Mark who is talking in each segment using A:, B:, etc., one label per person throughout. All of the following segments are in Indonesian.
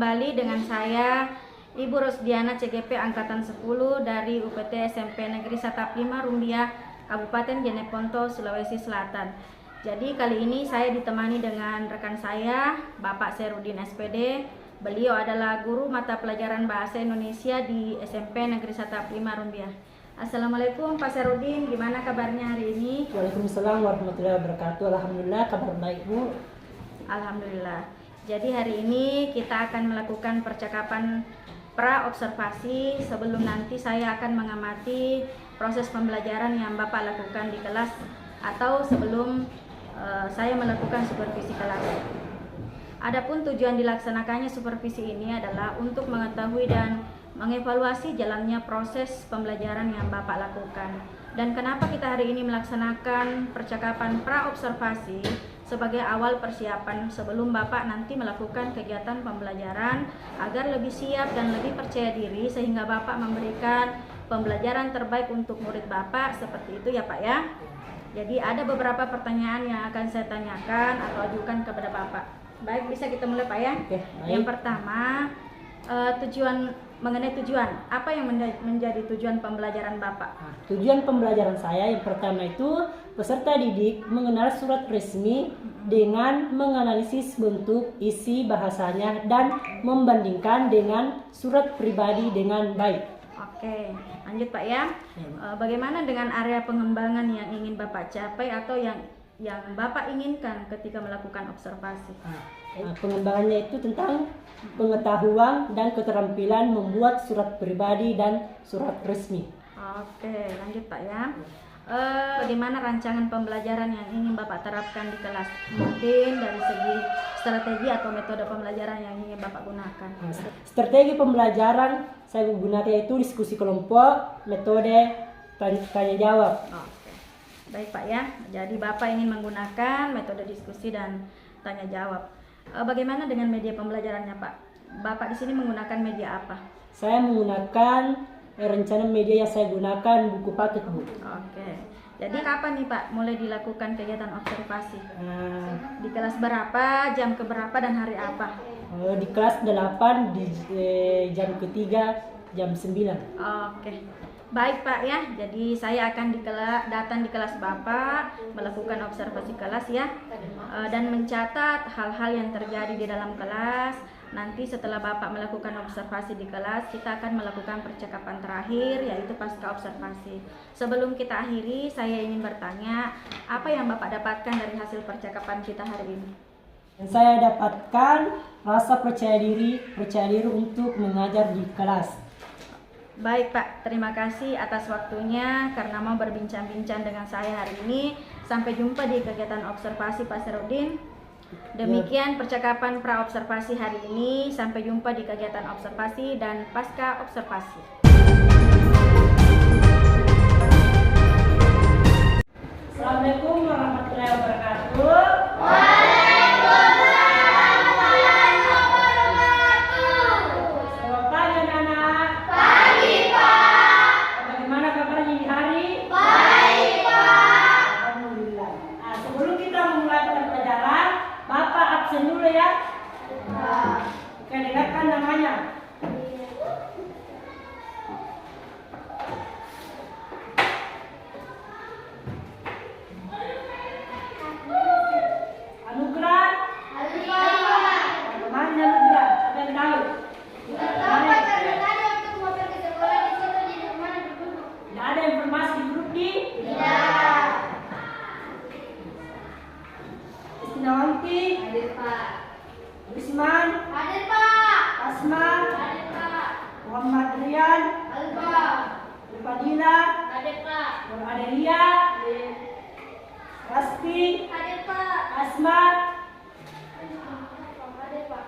A: kembali dengan saya Ibu Rosdiana CGP Angkatan 10 dari UPT SMP Negeri Satap 5 Rumbia, Kabupaten Jeneponto, Sulawesi Selatan. Jadi kali ini saya ditemani dengan rekan saya, Bapak Serudin SPD. Beliau adalah guru mata pelajaran Bahasa Indonesia di SMP Negeri Satap 5 Rumbia. Assalamualaikum Pak Serudin, gimana kabarnya hari ini?
B: Waalaikumsalam warahmatullahi wabarakatuh. Alhamdulillah, kabar baik Bu.
A: Alhamdulillah. Jadi hari ini kita akan melakukan percakapan pra-observasi sebelum nanti saya akan mengamati proses pembelajaran yang Bapak lakukan di kelas atau sebelum saya melakukan supervisi kelas. Adapun tujuan dilaksanakannya supervisi ini adalah untuk mengetahui dan mengevaluasi jalannya proses pembelajaran yang Bapak lakukan. Dan kenapa kita hari ini melaksanakan percakapan pra-observasi sebagai awal persiapan sebelum Bapak nanti melakukan kegiatan pembelajaran agar lebih siap dan lebih percaya diri sehingga Bapak memberikan pembelajaran terbaik untuk murid Bapak, seperti itu ya Pak ya. Jadi ada beberapa pertanyaan yang akan saya tanyakan atau ajukan kepada Bapak. Baik, bisa kita mulai Pak ya.
B: Oke, baik.
A: Yang pertama, mengenai tujuan, apa yang menjadi tujuan pembelajaran Bapak?
B: Tujuan pembelajaran saya yang pertama itu peserta didik mengenal surat resmi dengan menganalisis bentuk, isi bahasanya dan membandingkan dengan surat pribadi dengan baik.
A: Oke, lanjut Pak ya. Bagaimana dengan area pengembangan yang ingin Bapak capai atau yang Bapak inginkan ketika melakukan observasi?
B: Pengembangannya itu tentang pengetahuan dan keterampilan membuat surat pribadi dan surat resmi.
A: Oke, lanjut Pak ya. Bagaimana rancangan pembelajaran yang ingin Bapak terapkan di kelas? Mungkin dari segi strategi atau metode pembelajaran yang ingin Bapak gunakan.
B: Strategi pembelajaran saya gunakan itu diskusi kelompok, metode tanya jawab.
A: Oke. Baik Pak ya. Jadi Bapak ingin menggunakan metode diskusi dan tanya jawab. Bagaimana dengan media pembelajarannya Pak? Bapak di sini menggunakan media apa?
B: Saya menggunakan rencana media yang saya gunakan buku paket Bu.
A: Oke. Jadi kapan nih Pak mulai dilakukan kegiatan observasi? Di kelas berapa, jam keberapa dan hari apa?
B: Di kelas 8 di jam ketiga jam 9.
A: Oke. Baik Pak ya. Jadi saya akan datang di kelas Bapak, melakukan observasi kelas ya, dan mencatat hal-hal yang terjadi di dalam kelas. Nanti setelah Bapak melakukan observasi di kelas, kita akan melakukan percakapan terakhir, yaitu pasca observasi. Sebelum kita akhiri, saya ingin bertanya, apa yang Bapak dapatkan dari hasil percakapan kita hari ini?
B: Yang saya dapatkan rasa percaya diri untuk mengajar di kelas.
A: Baik Pak, terima kasih atas waktunya karena mau berbincang-bincang dengan saya hari ini. Sampai jumpa di kegiatan observasi Pak Serudin. Demikian percakapan pra-observasi hari ini. Sampai jumpa di kegiatan observasi dan pasca observasi.
B: Assalamualaikum warahmatullahi wabarakatuh. Dulu ya. Oke, dengarkan namanya. Anugrah. Namanya Anugrah. Siapa yang tahu? Tidak ada informasi di grup di? Tidak. Isnawanti.
C: Hadir Pak.
B: Usman.
C: Hadir Pak.
B: Asma.
C: Hadir Pak.
B: Muhammad Rian.
C: Hadir Pak.
B: Fadila.
C: Hadir Pak.
B: Nur Adelia.
C: Hadir.
B: Rasti.
C: Hadir Pak.
B: Asma.
C: Hadir Pak.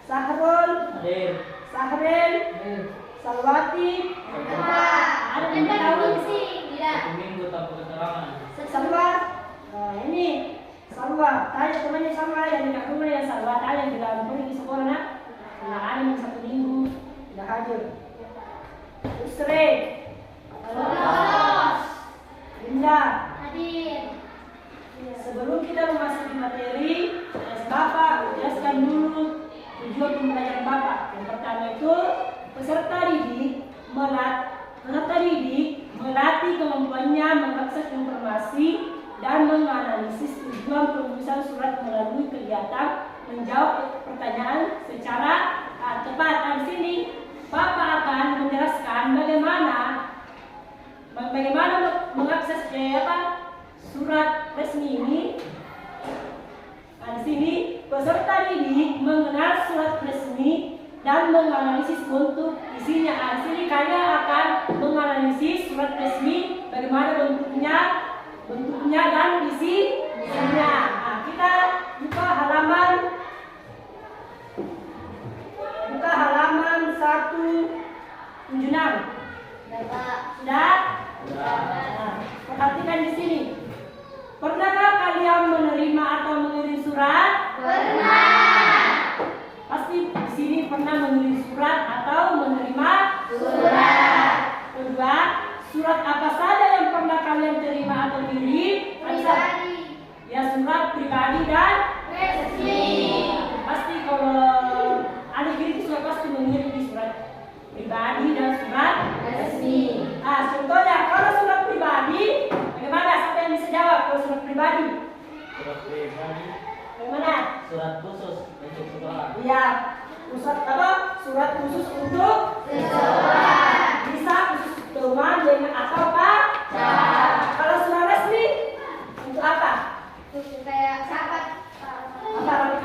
B: Sahrul.
D: Hadir.
B: Sahril.
D: Hadir.
B: Salwati.
C: Hadir Pak.
B: Ada yang tahu?
C: Tidak.
D: Satu minggu tanpa keterangan.
B: Salwa. Nah, ini Salwa. Tanya temannya Salwa yang dekat rumah ya Salwa. Tanya yang tidak pergi ke sekolah nak. Nah, ada yang 1 minggu tidak hadir. Usre.
C: Lolos.
B: Linda.
C: Hadir.
B: Sebelum kita memasuki materi, Bapak jelaskan dulu tujuan pembelajaran Bapak. peserta didik melatih kemampuannya mengakses informasi dan menganalisis tujuan perumusan surat melalui kegiatan menjawab pertanyaan secara tepat. Di sini Bapak akan menjelaskan bagaimana mengakses surat resmi ini. Di sini peserta didik mengenal surat resmi dan menganalisis bentuk isinya. Di sini kalian akan menganalisis surat resmi, bagaimana bentuknya dan isinya. Kita buka halaman 176. Sudah? Perhatikan di sini. Pernahkah kalian menerima atau mengirim surat?
C: Pernah.
B: Pasti di sini pernah mengirim surat atau menerima surat. Kedua, surat apa saja yang pernah kalian terima atau kirim?
C: Pribadi.
B: Ya, surat pribadi dan
C: Resmi.
B: pasti kalau ada kirim surat pasti mengirim di surat pribadi dan surat
C: Resmi.
B: Contohnya kalau surat pribadi, bagaimana? Siapa yang bisa jawab kalau surat pribadi?
D: Surat pribadi,
B: Bagaimana?
D: surat khusus untuk sekolah.
B: Iya, surat khusus untuk
C: Seseorang.
B: bisa khusus teman dengan atau pacar. Kalau surat resmi untuk apa?
C: Kayak sahabat.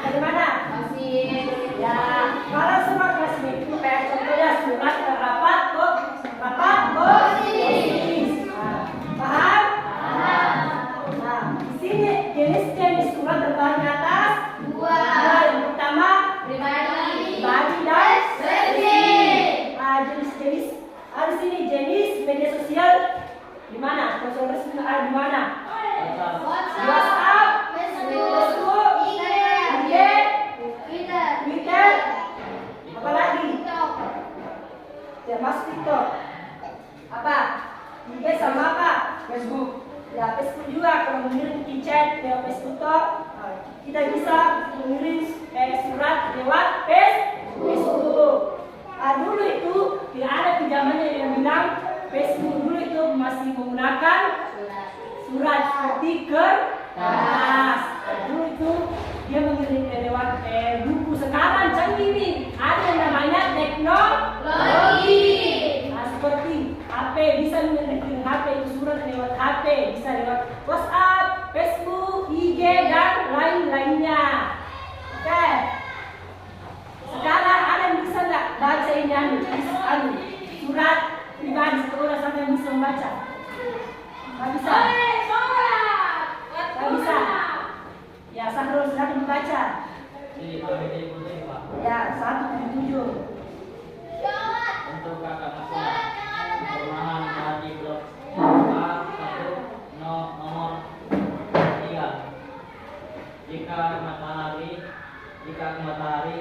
B: Bagaimana?
C: Masih.
B: Ya, kalau surat resmi itu kayak contohnya surat rapat OSIS. Paham? Nah, di sini jenis-jenis surat terbagi atas
C: Dua.
B: Yang pertama
C: Pribadi.
B: dan
C: Resmi.
B: jenis-jenis. Di sini jenis media sosial di mana? Sosial resmi di mana? WhatsApp, Facebook, IG, Twitter, apa lagi? Termasuk TikTok. Apa? IG sama apa? Facebook. Ya, Facebook juga kalau mengirim chat lewat Facebook kita bisa mengirim surat lewat Facebook. Dulu itu tidak ada pinjamannya yang bilang Facebook dulu itu masih menggunakan surat seperti kertas. Dulu itu dia mengirim lewat buku. Sekarang canggih nih, ada yang namanya teknologi. Seperti HP, bisa mengirim HP itu surat lewat HP, bisa lewat WhatsApp, Facebook, IG dan lain-lainnya. Oke. Sekarang ada yang bisa nggak baca ini surat pribadi seorang sampai yang bisa membaca? Nggak bisa. Nggak bisa. Ya, Sahrul silakan membaca.
D: Jadi PBD Putri Pak.
B: Ya, 177.
D: Untuk kakak masalah perumahan Haji Blok A1 nomor 3. Jika matahari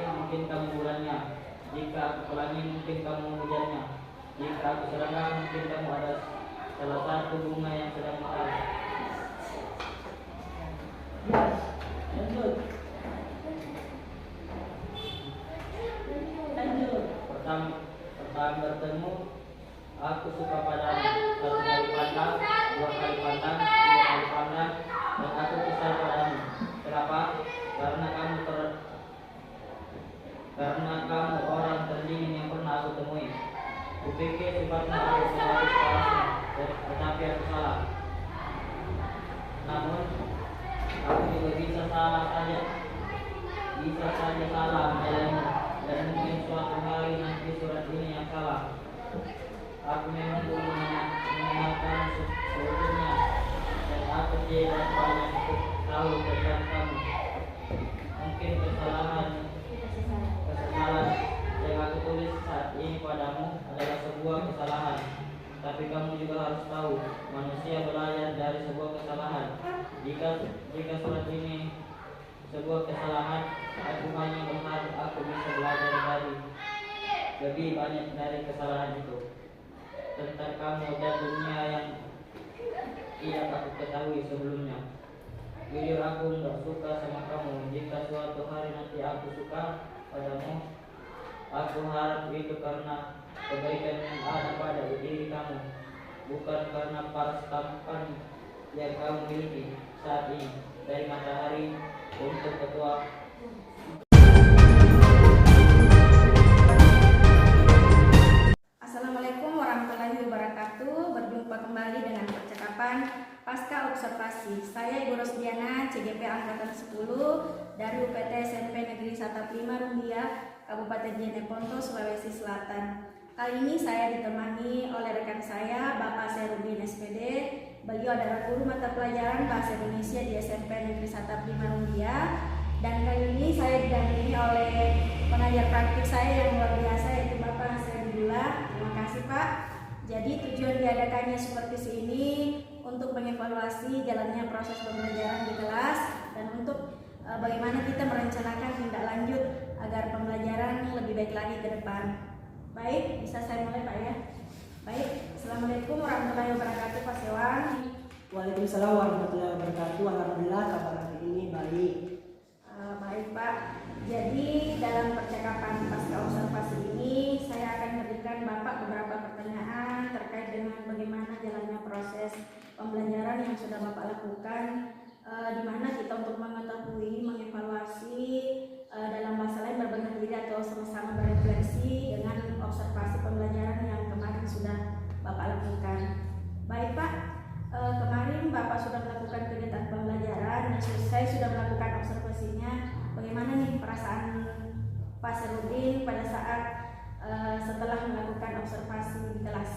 D: mungkin kamu bulannya. Jika aku pelangi mungkin kamu hujannya. Jika aku serangga mungkin kamu ada salah satu bunga yang sedang mekar.
B: Ya, lanjut.
D: Pertama bertemu, aku suka padamu. Satu kali pandang, dua kali pandang, tiga kali pandang, dan aku kisah padamu. Kenapa? Karena kamu orang terdingin yang pernah aku temui. Kupikir sifatmu aku sebagai parasmu, tetapi aku salah. Namun, aku juga bisa salah saja salah menjalanmu, dan mungkin suatu hari nanti surat ini yang salah. Aku memang dulu mengenalkan seutuhnya, dan aku tidak banyak tahu tentang kamu. Mungkin kesalahan yang aku tulis saat ini padamu adalah sebuah kesalahan. Tapi kamu juga harus tahu, manusia belajar dari sebuah kesalahan. Jika surat ini sebuah kesalahan, aku hanya berharap aku bisa belajar dari lebih banyak dari kesalahan itu. Tentang kamu dan dunia yang tidak aku ketahui sebelumnya. Jujur aku nggak suka sama kamu. Jika suatu hari nanti aku suka padamu, Aku harap itu karena kebaikan yang ada pada diri kamu, bukan karena paras tampan yang kamu miliki saat ini. Dari matahari untuk ketua.
A: Assalamualaikum warahmatullahi wabarakatuh. Berjumpa kembali dengan percakapan pasca observasi. Saya Ibu Rosdiana, CGP Angkatan 10 dari UPT SMP Negeri 15 Rumbia, Kabupaten Jeneponto, Sulawesi Selatan. Kali ini saya ditemani oleh rekan saya, Bapak Serudin SPD. Beliau adalah guru mata pelajaran Bahasa Indonesia di SMP Negeri 15 Rumbia. Dan kali ini saya didampingi oleh pengajar praktik saya yang luar biasa, yaitu Bapak Serudillah. Terima kasih Pak. Jadi tujuan diadakannya seperti ini untuk mengevaluasi jalannya proses pembelajaran di kelas dan untuk bagaimana kita merencanakan tindak lanjut agar pembelajaran lebih baik lagi ke depan. Baik, bisa saya mulai Pak ya? Baik, Assalamualaikum warahmatullahi wabarakatuh Pak Sewan.
B: Waalaikumsalam warahmatullahi wabarakatuh. Alhamdulillah kabar hari ini baik.
A: Baik Pak, jadi dalam percakapan pasca observasi ini saya akan memberikan Bapak beberapa pertanyaan terkait dengan bagaimana jalannya proses pembelajaran yang sudah Bapak lakukan, di mana kita untuk mengetahui, mengevaluasi, dalam bahasa lain berbenah diri atau sama-sama berefleksi dengan observasi pembelajaran yang kemarin sudah Bapak lakukan. Baik Pak, kemarin Bapak sudah melakukan kegiatan pembelajaran dan saya sudah melakukan observasinya. Bagaimana nih perasaan Pak Serudin pada saat setelah melakukan observasi di kelas?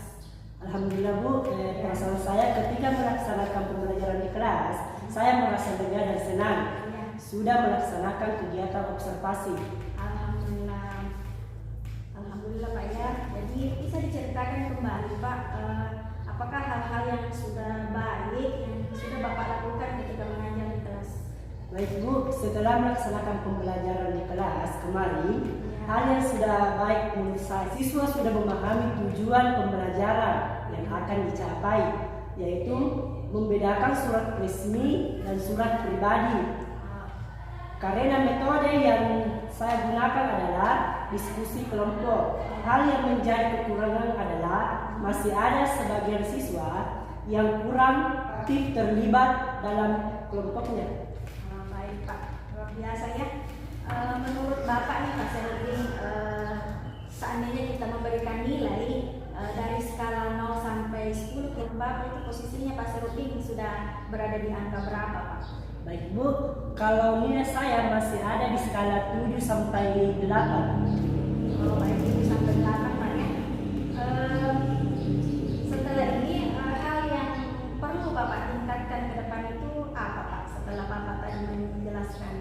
B: Alhamdulillah Bu, perasaan saya ketika melaksanakan pembelajaran di kelas, saya merasa lega dan senang. Sudah melaksanakan kegiatan observasi.
A: Alhamdulillah, Alhamdulillah Pak ya. Jadi bisa diceritakan kembali Pak, apakah hal-hal yang sudah baik yang sudah Bapak lakukan ketika mengajar di kelas?
B: Baik Bu, setelah melaksanakan pembelajaran di kelas kemarin, hal yang sudah baik menurut saya, siswa sudah memahami tujuan pembelajaran yang akan dicapai, yaitu membedakan surat resmi dan surat pribadi. Karena metode yang saya gunakan adalah diskusi kelompok. Hal yang menjadi kekurangan adalah masih ada sebagian siswa yang kurang aktif terlibat dalam kelompoknya.
A: Baik Pak, luar biasa ya. Menurut Bapak nih Pak Serudin, seandainya kita memberikan nilai dari skala 0 sampai 10, Bapak itu posisinya Pak Serudin sudah berada di angka berapa Pak?
B: Baik Bu, kalau nilai saya masih ada di skala 7 sampai 8.
A: Baik, 7 sampai 8 Pak ya. Setelah ini hal yang perlu Bapak tingkatkan ke depan itu apa Pak? Setelah Bapak tadi menjelaskan.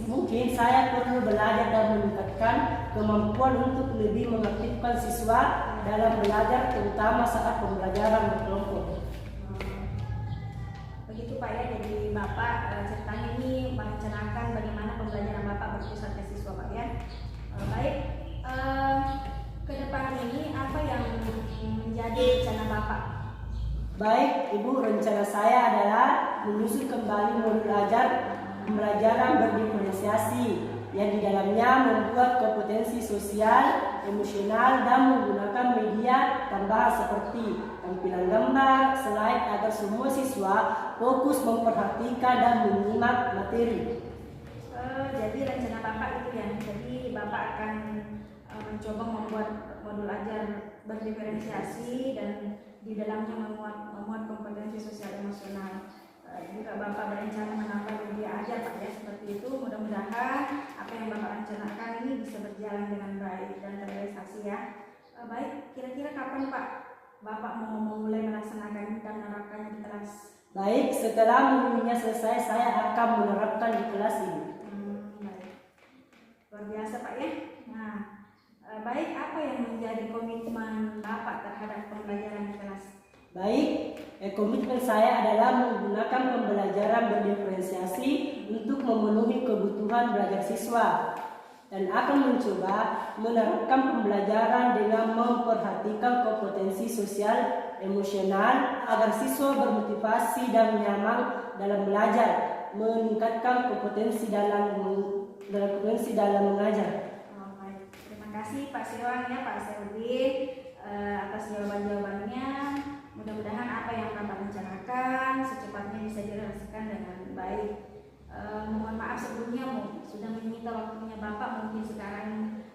B: Mungkin saya perlu belajar dan meningkatkan kemampuan untuk lebih mengaktifkan siswa dalam belajar, terutama saat pembelajaran berkelompok.
A: Begitu Pak ya, jadi Bapak ceritanya ini merencanakan bagaimana pembelajaran Bapak berpusat ke siswa Pak ya. Baik, ke depan ini apa yang menjadi rencana Bapak?
B: Baik Ibu, rencana saya adalah menyusun kembali modul pembelajaran berdiferensiasi yang di dalamnya membuat kompetensi sosial, emosional dan menggunakan media tambahan seperti tampilan gambar, slide agar semua siswa fokus memperhatikan dan menyimak materi.
A: Jadi rencana Bapak itu ya, jadi Bapak akan mencoba membuat modul ajar berdiferensiasi dan di dalamnya memuat kompetensi sosial emosional. Juga Bapak berencana menambah media ajar Pak ya, seperti itu. Mudah-mudahan apa yang Bapak rencanakan ini bisa berjalan dengan baik dan terrealisasi ya. Baik, kira-kira kapan Pak Bapak mau memulai melaksanakan dan menerapkannya di kelas?
B: Baik, setelah modulnya selesai saya akan menerapkan di kelas ini.
A: Baik. Luar biasa Pak ya. Nah, baik, apa yang menjadi komitmen Bapak terhadap pembelajaran di kelas?
B: Baik, komitmen saya adalah menggunakan pembelajaran berdiferensiasi untuk memenuhi kebutuhan belajar siswa dan akan mencoba menerapkan pembelajaran dengan memperhatikan kompetensi sosial emosional agar siswa bermotivasi dan nyaman dalam belajar, meningkatkan kompetensi dalam mengajar.
A: Baik, terima kasih Pak Siwang ya, Pak Serudin atas jawaban-jawabannya. Mudah-mudahan apa yang Bapak rencanakan secepatnya bisa direalisasikan dengan baik. Mohon maaf sebelumnya sudah menyita waktunya Bapak, mungkin sekarang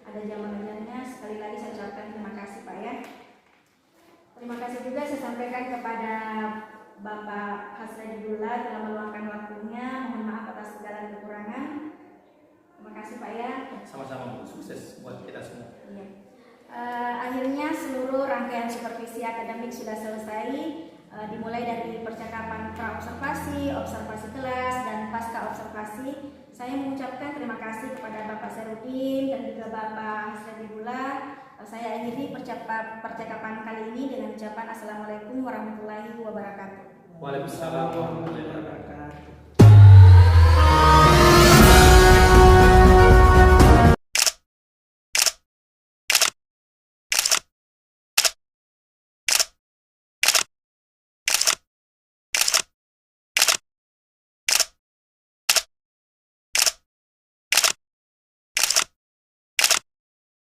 A: ada jam mengajarnya. Sekali lagi saya ucapkan terima kasih Pak ya. Terima kasih juga saya sampaikan kepada Bapak Hasradullah telah meluangkan waktunya. Mohon maaf atas segala kekurangan. Terima kasih Pak ya.
E: Sama-sama Bu, sukses buat kita semua.
A: Iya. Akhirnya seluruh rangkaian supervisi akademik sudah selesai, dimulai dari percakapan pra-observasi, observasi kelas, dan pasca observasi. Saya mengucapkan terima kasih kepada Bapak Serudin dan juga Bapak Hasradullah. Saya akhiri percakapan kali ini dengan ucapan Assalamualaikum warahmatullahi wabarakatuh.
E: Waalaikumsalam warahmatullahi wabarakatuh.